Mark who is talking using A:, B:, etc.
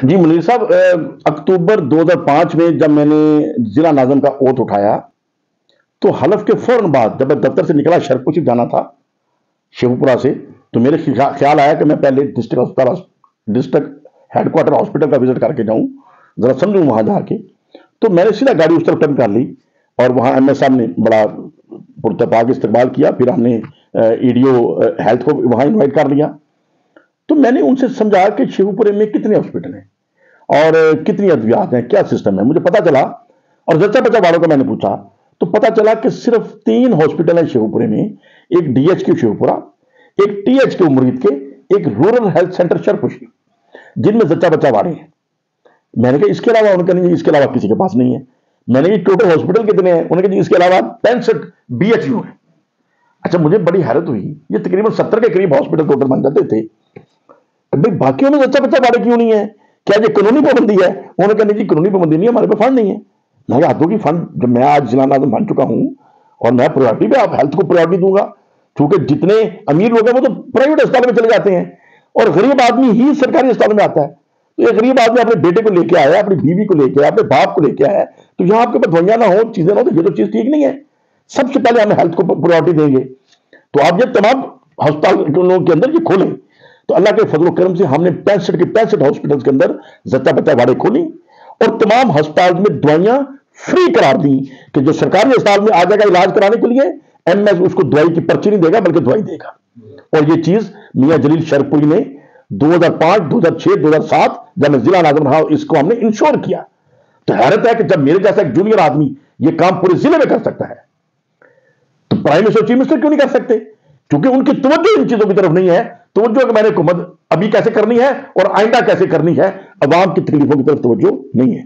A: جی منیر صاحب، اکتوبر 2005 میں جب میں نے ضلع ناظم کا اوت اٹھایا تو حلف کے فوراً بعد جب میں دفتر سے نکلا، شرپور صرف جانا تھا شیوپورا سے، تو میرے خیال آیا کہ میں پہلے ڈسٹرکٹ ہیڈ کوارٹر ہاسپٹل کا وزٹ کر کے جاؤں، ذرا سمجھوں وہاں جا کے. تو میں نے سیدھا گاڑی اس طرف ٹرن کر لی اور وہاں ایم ایس صاحب نے بڑا پرتپاک استقبال کیا. پھر ہم نے ای ڈی او ہیلتھ کو وہاں انوائٹ کر لیا. تو میں نے ان سے سمجھا کہ شیوپورے میں کتنے ہاسپٹل ہیں اور کتنی ادویات ہیں، کیا سسٹم ہے. مجھے پتا چلا اور زچہ بچہ والوں کو میں نے پوچھا تو پتا چلا کہ صرف 3 ہاسپٹل ہیں شیوپورے میں. ایک ڈی ایچ کیو شیوپورا، ایک ٹی ایچ کیو مرید کے، ایک رورل ہیلتھ سینٹر شرپور، جن میں زچہ بچہ واڑے ہیں. میں نے کہا اس کے علاوہ، انہوں نے کہا نہیں اس کے علاوہ کسی کے پاس نہیں ہے. میں نے کہا ٹوٹل ہاسپٹل کتنے ہیں، انہوں نے کہا اس کے علاوہ 65 بی ایچ یو ہیں. اچھا مجھے بڑی حیرت ہوئی، یہ تقریباً 70 کے قریب ہاسپٹل ٹوٹل بن جاتے تھے. بھائی باقیوں میں زچہ بچہ واڑے کیوں نہیں ہے؟ کیا یہ قانونی پابندی ہے؟ انہوں نے کہا نہیں جی قانونی پابندی نہیں ہے، ہمارے پاس فنڈ نہیں ہے. میں کہا ہاتھوں کی فنڈ، جب میں آج ضلع ناظم بن چکا ہوں اور میں پریورٹی پہ آپ ہیلتھ کو پریورٹی دوں گا، کیونکہ جتنے امیر لوگ ہیں وہ تو پرائیویٹ اسپتال میں چلے جاتے ہیں اور غریب آدمی ہی سرکاری اسپتال میں آتا ہے. تو یہ غریب آدمی اپنے بیٹے کو لے کے آیا، اپنی بیوی کو لے کے آیا، اپنے باپ کو لے کے آیا، تو یہاں آپ کے پاس دوائیاں نہ ہو، چیزیں نہ ہو، تو یہ تو چیز ٹھیک نہیں ہے. سب سے پہلے ہم ہیلتھ کو پریورٹی دیں گے. تو آپ یہ تمام ہسپتالوں کے اندر یہ کھولیں. تو اللہ کے فضل و کرم سے ہم نے 65 کے 65 ہاسپٹل کے اندر زچہ بچہ واڑے کھولی اور تمام ہسپتال میں دوائیاں فری قرار دی کہ جو سرکاری اسپتال میں آ جائے گا علاج کرانے کے لیے، ایم ایس اس کو دوائی کی پرچی نہیں دے گا بلکہ دوائی دے گا. اور یہ چیز میاں جلیل شرپوری نے 2005 2006 2007 جب میں ضلع ناظم رہا اس کو ہم نے انشور کیا. تو حیرت ہے کہ جب میرے جیسا ایک جونیئر آدمی یہ کام پورے ضلع میں کر سکتا ہے تو پرائم منسٹر چیف منسٹر کیوں نہیں کر سکتے؟ کیونکہ ان کی توجہ ان چیزوں کی طرف نہیں ہے. توجہ کہ میں نے حکومت ابھی کیسے کرنی ہے اور آئندہ کیسے کرنی ہے، عوام کی تکلیفوں کی طرف توجہ نہیں ہے.